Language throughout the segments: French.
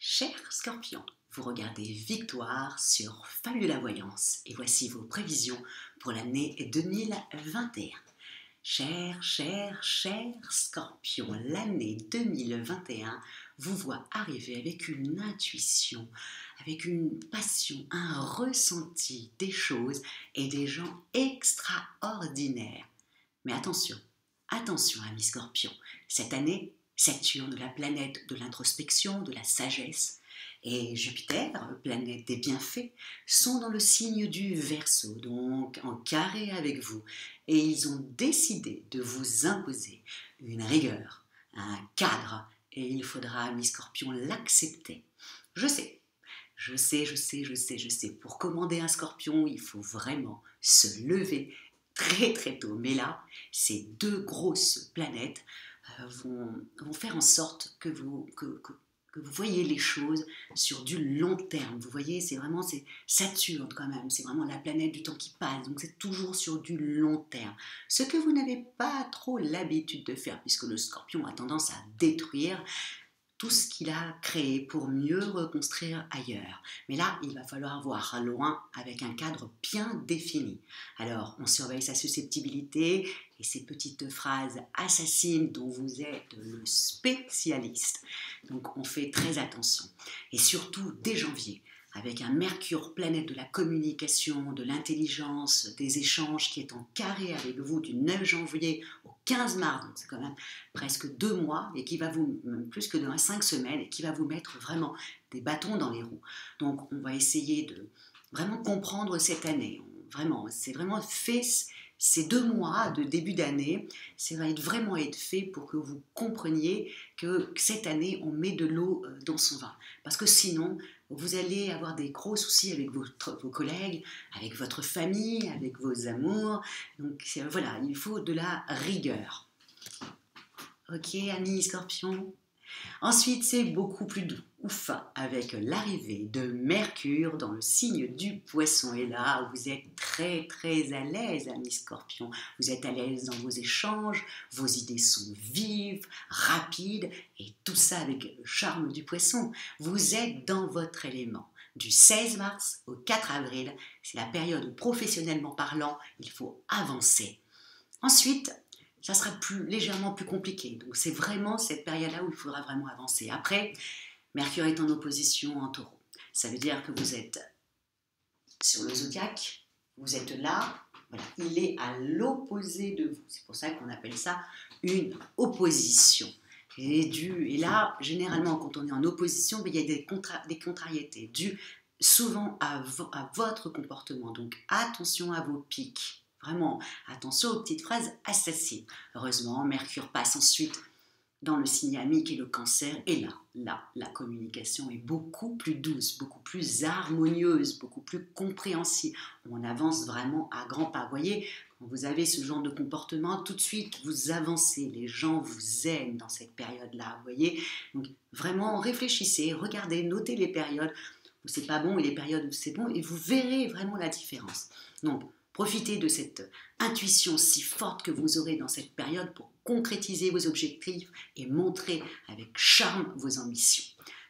Cher Scorpion, vous regardez Victoire sur Fabula Voyance et voici vos prévisions pour l'année 2021. Cher Scorpion, l'année 2021 vous voit arriver avec une intuition, avec une passion, un ressenti des choses et des gens extraordinaires. Mais attention amis Scorpion, cette année, Saturne, la planète de l'introspection, de la sagesse, et Jupiter, planète des bienfaits, sont dans le signe du Verseau, donc en carré avec vous, et ils ont décidé de vous imposer une rigueur, un cadre, et il faudra, amis Scorpion, l'accepter. Je sais. Pour commander un Scorpion, il faut vraiment se lever très tôt. Mais là, ces deux grosses planètes vont faire en sorte que vous voyez les choses sur du long terme. Vous voyez, c'est Saturne quand même, c'est vraiment la planète du temps qui passe, donc c'est toujours sur du long terme. Ce que vous n'avez pas trop l'habitude de faire, puisque le Scorpion a tendance à détruire tout ce qu'il a créé pour mieux reconstruire ailleurs. Mais là, il va falloir voir loin avec un cadre bien défini. Alors, on surveille sa susceptibilité et ces petites phrases assassines dont vous êtes le spécialiste. Donc, on fait très attention. Et surtout, dès janvier, avec un Mercure, planète de la communication, de l'intelligence, des échanges qui est en carré avec vous du 9 janvier au 15 mars, donc c'est quand même presque 2 mois, et qui va vous, même plus que 5 semaines, et qui va vous mettre vraiment des bâtons dans les roues. Donc on va essayer de vraiment comprendre cette année. C'est vraiment fait, ces 2 mois de début d'année, ça va vraiment être fait pour que vous compreniez que cette année, on met de l'eau dans son vin. Parce que sinon, vous allez avoir des gros soucis avec vos collègues, avec votre famille, avec vos amours. Donc voilà, il faut de la rigueur. Ok, amis Scorpion. Ensuite, c'est beaucoup plus doux, avec l'arrivée de Mercure dans le signe du Poisson. Et là, vous êtes très à l'aise, amis Scorpion. Vous êtes à l'aise dans vos échanges, vos idées sont vives, rapides, et tout ça avec le charme du Poisson. Vous êtes dans votre élément. Du 16 mars au 4 avril, c'est la période où, professionnellement parlant, il faut avancer. Ensuite, ça sera légèrement plus compliqué. Donc c'est vraiment cette période-là où il faudra vraiment avancer. Après, Mercure est en opposition en Taureau. Ça veut dire que vous êtes sur le zodiaque, vous êtes là, voilà, il est à l'opposé de vous. C'est pour ça qu'on appelle ça une opposition. Et là, généralement, quand on est en opposition, il y a des contrariétés dues souvent à votre comportement. Donc attention à vos pics. Vraiment, attention aux petites phrases assassines. Heureusement, Mercure passe ensuite dans le signe amique et le Cancer. Et là, la communication est beaucoup plus douce, beaucoup plus harmonieuse, beaucoup plus compréhensible. On avance vraiment à grands pas. Vous voyez, quand vous avez ce genre de comportement, tout de suite, vous avancez. Les gens vous aiment dans cette période-là. Vous voyez, donc vraiment, réfléchissez, regardez, notez les périodes où c'est pas bon et les périodes où c'est bon, et vous verrez vraiment la différence. Donc, profitez de cette intuition si forte que vous aurez dans cette période pour concrétiser vos objectifs et montrer avec charme vos ambitions.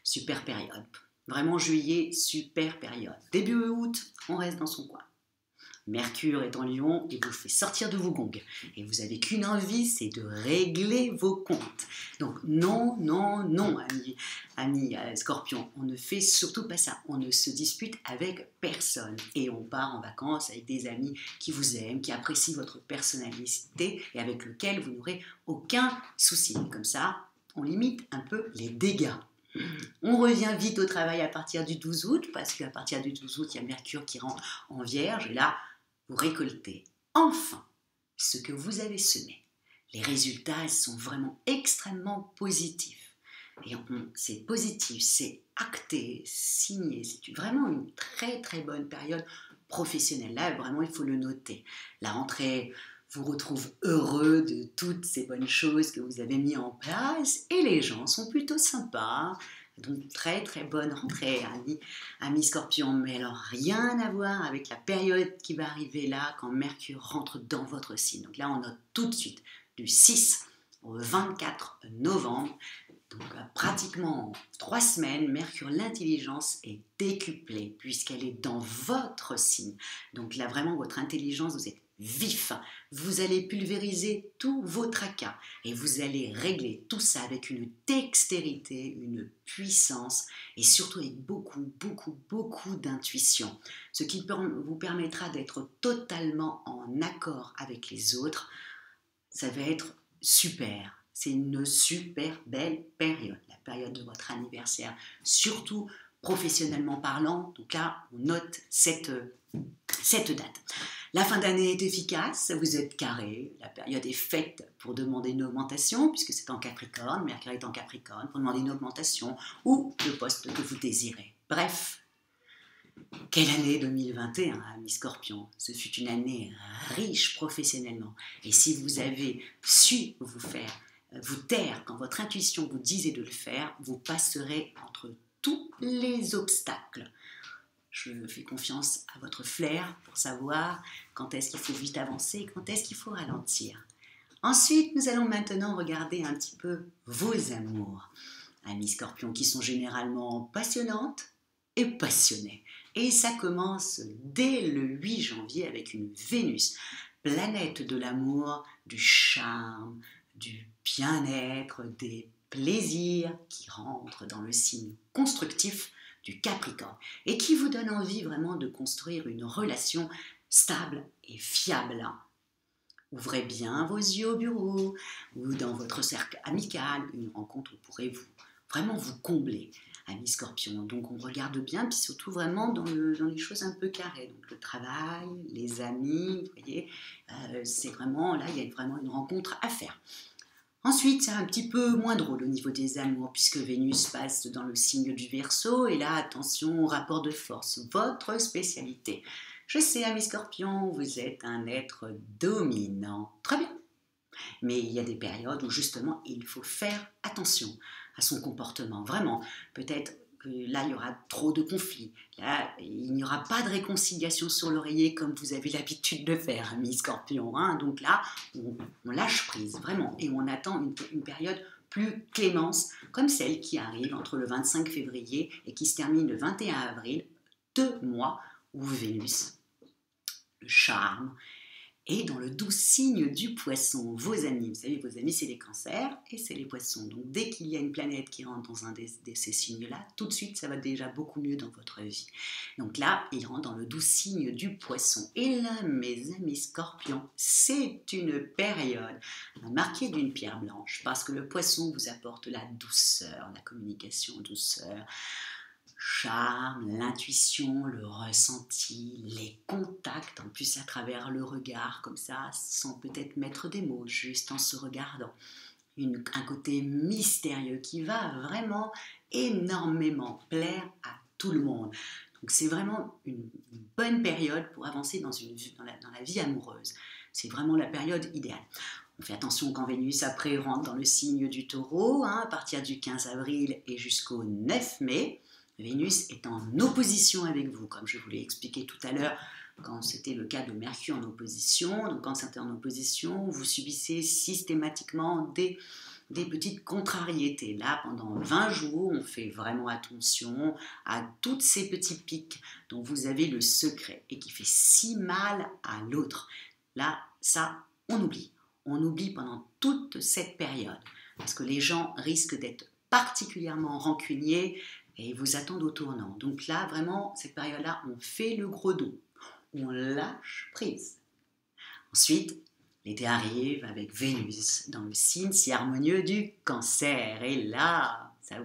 Super période. Vraiment juillet, super période. Début août, on reste dans son coin. Mercure est en Lion et vous fait sortir de vos gongs. Et vous n'avez qu'une envie, c'est de régler vos comptes. Donc non, amis Scorpion, on ne fait surtout pas ça. On ne se dispute avec personne. Et on part en vacances avec des amis qui vous aiment, qui apprécient votre personnalité et avec lesquels vous n'aurez aucun souci. Comme ça, on limite un peu les dégâts. On revient vite au travail à partir du 12 août, parce qu'à partir du 12 août, il y a Mercure qui rentre en Vierge, et là, vous récoltez enfin ce que vous avez semé. Les résultats sont vraiment extrêmement positifs. Et c'est positif, c'est acté, signé. C'est vraiment une très bonne période professionnelle. Là, vraiment, il faut le noter. La rentrée vous retrouve heureux de toutes ces bonnes choses que vous avez mis en place et les gens sont plutôt sympas. Donc très bonne rentrée, amis Scorpion. Mais alors rien à voir avec la période qui va arriver là quand Mercure rentre dans votre signe. Donc là on note tout de suite du 6 au 24 novembre. Donc, pratiquement en 3 semaines, Mercure, l'intelligence est décuplée puisqu'elle est dans votre signe. Donc là, vraiment, votre intelligence, vous êtes vif. Vous allez pulvériser tous vos tracas et vous allez régler tout ça avec une dextérité, une puissance et surtout avec beaucoup, beaucoup, beaucoup d'intuition. Ce qui vous permettra d'être totalement en accord avec les autres. Ça va être super. C'est une super belle période, la période de votre anniversaire, surtout professionnellement parlant. Donc là, on note cette date. La fin d'année est efficace, vous êtes carré, la période est faite pour demander une augmentation, puisque c'est en Capricorne, Mercure est en Capricorne, pour demander une augmentation ou le poste que vous désirez. Bref, quelle année 2021, ami Scorpion. Ce fut une année riche professionnellement. Et si vous avez su vous taire quand votre intuition vous disait de le faire, vous passerez entre tous les obstacles. Je fais confiance à votre flair pour savoir quand est-ce qu'il faut vite avancer et quand est-ce qu'il faut ralentir. Ensuite, nous allons maintenant regarder un petit peu vos amours. Amis Scorpions qui sont généralement passionnantes et passionnés. Et ça commence dès le 8 janvier avec une Vénus, planète de l'amour, du charme, du bien-être, des plaisirs qui rentrent dans le signe constructif du Capricorne et qui vous donne envie vraiment de construire une relation stable et fiable. Ouvrez bien vos yeux au bureau ou dans votre cercle amical, une rencontre pourrait vraiment vous combler, amis Scorpion. Donc on regarde bien, puis surtout vraiment dans les choses un peu carrées. Donc le travail, les amis, vous voyez, c'est vraiment, là il y a vraiment une rencontre à faire. Ensuite, c'est un petit peu moins drôle au niveau des amours, puisque Vénus passe dans le signe du Verseau, et là, attention au rapport de force, votre spécialité. Je sais, amis Scorpions, vous êtes un être dominant. Très bien. Mais il y a des périodes où justement, il faut faire attention à son comportement. Vraiment, peut-être que là, il y aura trop de conflits. Là, il n'y aura pas de réconciliation sur l'oreiller comme vous avez l'habitude de faire, amis Scorpions. Hein. Donc là, on lâche prise, vraiment. Et on attend une période plus clémence, comme celle qui arrive entre le 25 février et qui se termine le 21 avril, 2 mois où Vénus, le charme, et dans le doux signe du poisson, vos amis, vous savez, vos amis c'est les cancers et c'est les poissons. Donc dès qu'il y a une planète qui rentre dans un de ces signes-là, tout de suite ça va déjà beaucoup mieux dans votre vie. Donc là, il rentre dans le doux signe du poisson. Et là, mes amis Scorpions, c'est une période marquée d'une pierre blanche parce que le poisson vous apporte la douceur, la communication douceur, charme, l'intuition, le ressenti, les contacts, en plus à travers le regard, comme ça, sans peut-être mettre des mots, juste en se regardant. Un côté mystérieux qui va vraiment énormément plaire à tout le monde. Donc c'est vraiment une bonne période pour avancer dans la vie amoureuse. C'est vraiment la période idéale. On fait attention quand Vénus après rentre dans le signe du Taureau, à partir du 15 avril et jusqu'au 9 mai. Vénus est en opposition avec vous, comme je vous l'ai expliqué tout à l'heure, quand c'était le cas de Mercure en opposition. Donc quand c'était en opposition, vous subissez systématiquement des petites contrariétés. Là, pendant 20 jours, on fait vraiment attention à toutes ces petits pics dont vous avez le secret et qui fait si mal à l'autre. Là, ça, on oublie. On oublie pendant toute cette période parce que les gens risquent d'être particulièrement rancuniers et ils vous attendent au tournant. Donc là, vraiment, cette période-là, on fait le gros dos. On lâche prise. Ensuite, l'été arrive avec Vénus dans le signe si harmonieux du Cancer. Et là, ça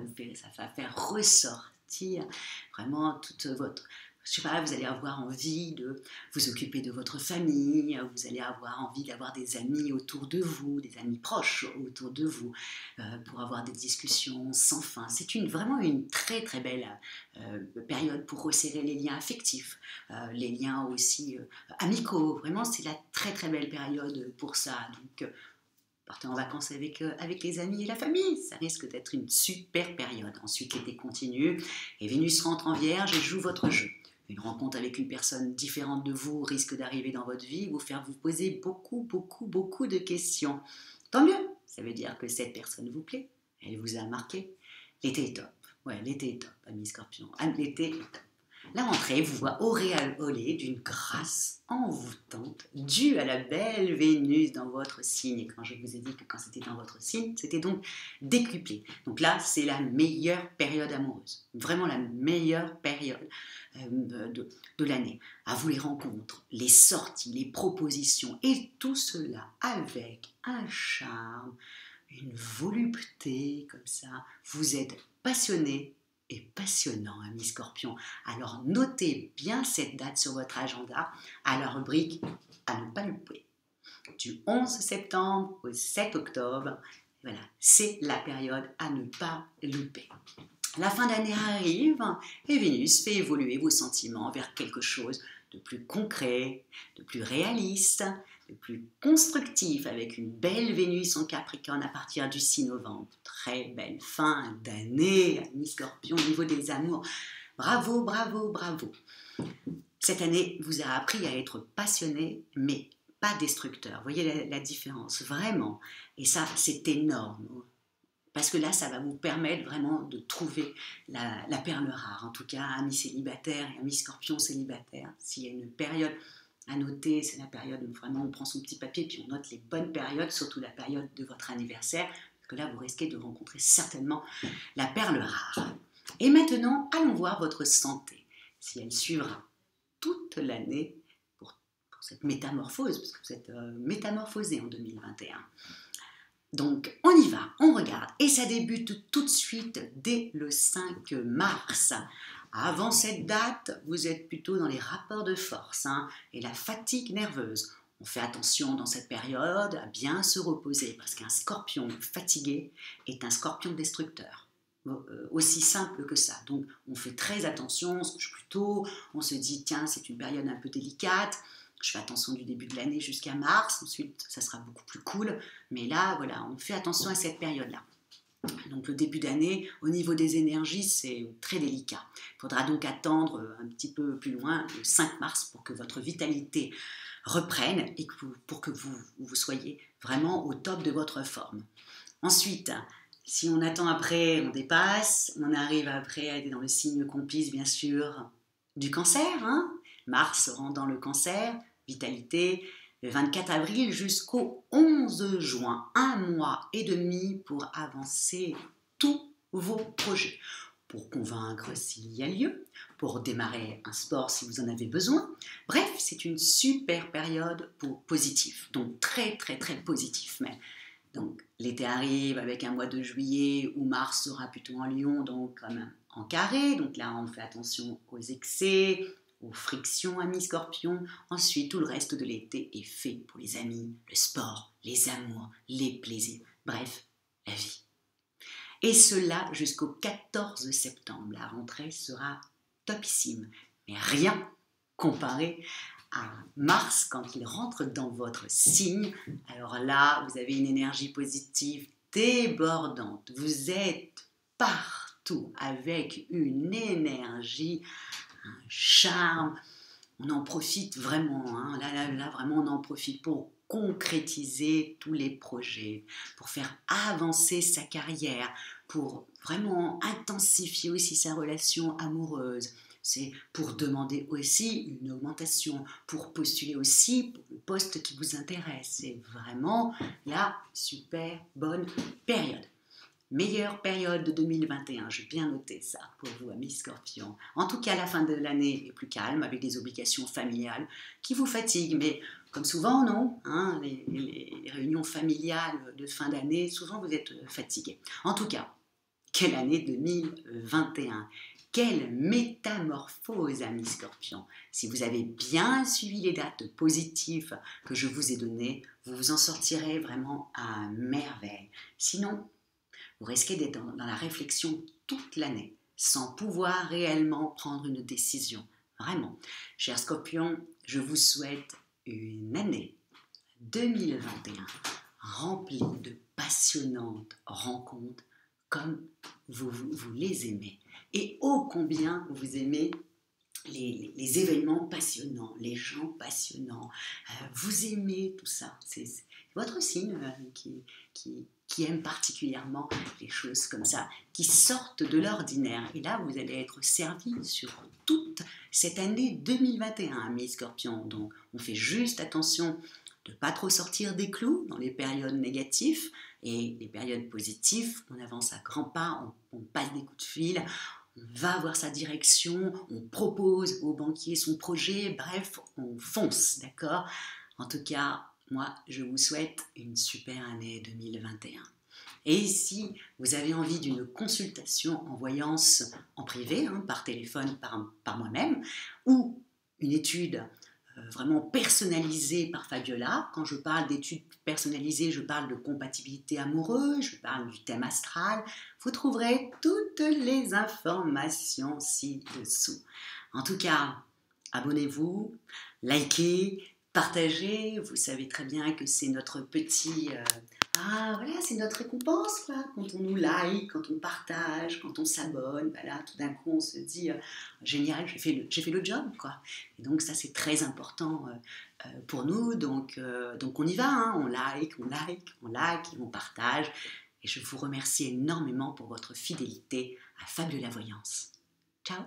va faire ressortir vraiment toute votre... Je sais pas, vous allez avoir envie de vous occuper de votre famille, vous allez avoir envie d'avoir des amis autour de vous, des amis proches autour de vous, pour avoir des discussions sans fin. C'est vraiment une très très belle période pour resserrer les liens affectifs, les liens aussi amicaux. Vraiment, c'est la très très belle période pour ça. Donc, partez en vacances avec les amis et la famille, ça risque d'être une super période. Ensuite, l'été continue et Vénus rentre en Vierge et joue votre jeu. Une rencontre avec une personne différente de vous risque d'arriver dans votre vie, vous faire vous poser beaucoup, beaucoup, beaucoup de questions. Tant mieux, ça veut dire que cette personne vous plaît, Elle vous a marqué? L'été est top. Ouais, l'été est top, amis Scorpion. L'été est top. La rentrée vous voit auréolée d'une grâce envoûtante due à la belle Vénus dans votre signe. Et quand je vous ai dit que quand c'était dans votre signe, c'était donc décuplé. Donc là, c'est la meilleure période amoureuse. Vraiment la meilleure période de l'année. À vous les rencontres, les sorties, les propositions et tout cela avec un charme, une volupté comme ça. Vous êtes passionné et passionnant, ami Scorpion. Alors notez bien cette date sur votre agenda à la rubrique à ne pas louper. Du 11 septembre au 7 octobre, voilà, c'est la période à ne pas louper. La fin d'année arrive et Vénus fait évoluer vos sentiments vers quelque chose de plus concret, de plus réaliste, de plus constructif avec une belle Vénus en Capricorne à partir du 6 novembre. Très belle fin d'année, amis Scorpion, au niveau des amours. Bravo, bravo, bravo. Cette année vous a appris à être passionné, mais pas destructeur. Vous voyez la différence, vraiment. Et ça, c'est énorme. Parce que là, ça va vous permettre vraiment de trouver la perle rare. En tout cas, amis célibataires et amis Scorpions célibataires, s'il y a une période à noter, c'est la période où vraiment on prend son petit papier puis on note les bonnes périodes, surtout la période de votre anniversaire, parce que là, vous risquez de rencontrer certainement la perle rare. Et maintenant, allons voir votre santé, si elle suivra toute l'année pour cette métamorphose, parce que vous êtes métamorphosé en 2021. Donc, on y va, on regarde. Et ça débute tout de suite dès le 5 mars. Avant cette date, vous êtes plutôt dans les rapports de force et la fatigue nerveuse. On fait attention dans cette période à bien se reposer parce qu'un scorpion fatigué est un scorpion destructeur. Aussi simple que ça. Donc, on fait très attention, on se couche plus tôt, on se dit, tiens, c'est une période un peu délicate. Je fais attention du début de l'année jusqu'à mars, ensuite ça sera beaucoup plus cool, mais là, voilà, on fait attention à cette période-là. Donc le début d'année, au niveau des énergies, c'est très délicat. Il faudra donc attendre un petit peu plus loin, le 5 mars, pour que votre vitalité reprenne et pour que vous soyez vraiment au top de votre forme. Ensuite, si on attend après, on dépasse, on arrive après à être dans le signe complice, bien sûr, du cancer. Mars rentre dans le cancer, vitalité, le 24 avril jusqu'au 11 juin, un mois et demi pour avancer tous vos projets, pour convaincre s'il y a lieu, pour démarrer un sport si vous en avez besoin. Bref, c'est une super période pour positif, donc très très très positif même. Donc l'été arrive avec un mois de juillet où Mars sera plutôt en Lion, donc quand même en carré, donc là on fait attention aux excès, aux frictions, amis Scorpions. Ensuite, tout le reste de l'été est fait pour les amis, le sport, les amours, les plaisirs, bref, la vie. Et cela jusqu'au 14 septembre. La rentrée sera topissime, mais rien comparé à Mars quand il rentre dans votre signe. Alors là, vous avez une énergie positive débordante. Vous êtes partout avec une énergie, un charme, on en profite vraiment, là, vraiment on en profite pour concrétiser tous les projets, pour faire avancer sa carrière, pour vraiment intensifier aussi sa relation amoureuse. C'est pour demander aussi une augmentation, pour postuler aussi pour le poste qui vous intéresse. C'est vraiment la super bonne période. Meilleure période de 2021, j'ai bien noté ça pour vous, amis Scorpions. En tout cas, la fin de l'année est plus calme, avec des obligations familiales qui vous fatiguent, mais comme souvent, non, les réunions familiales de fin d'année, souvent vous êtes fatigués. En tout cas, quelle année 2021! Quelle métamorphose, amis Scorpions! Si vous avez bien suivi les dates positives que je vous ai données, vous vous en sortirez vraiment à merveille. Sinon, vous risquez d'être dans la réflexion toute l'année, sans pouvoir réellement prendre une décision. Vraiment. Chers Scorpions, je vous souhaite une année 2021 remplie de passionnantes rencontres comme vous les aimez. Et ô combien vous aimez les événements passionnants, les gens passionnants. Vous aimez tout ça. C'est votre signe qui qui aiment particulièrement les choses comme ça, qui sortent de l'ordinaire. Et là, vous allez être servi sur toute cette année 2021, mes scorpions. Donc, on fait juste attention de ne pas trop sortir des clous dans les périodes négatives et les périodes positives. On avance à grands pas, on passe des coups de fil, on va voir sa direction, on propose au banquier son projet, bref, on fonce, d'accord? En tout cas, moi, je vous souhaite une super année 2021. Et si vous avez envie d'une consultation en voyance en privé, par téléphone, par moi-même, ou une étude vraiment personnalisée par Fabiola. Quand je parle d'études personnalisées, je parle de compatibilité amoureuse, je parle du thème astral. Vous trouverez toutes les informations ci-dessous. En tout cas, abonnez-vous, likez, partagez. Vous savez très bien que c'est notre petit... voilà, c'est notre récompense, quoi. Quand on nous like, quand on partage, quand on s'abonne, voilà, tout d'un coup on se dit génial, j'ai fait le job, quoi. Et donc ça c'est très important pour nous, donc on y va, on like, et on partage. Et je vous remercie énormément pour votre fidélité à Fabiola Voyance. Ciao.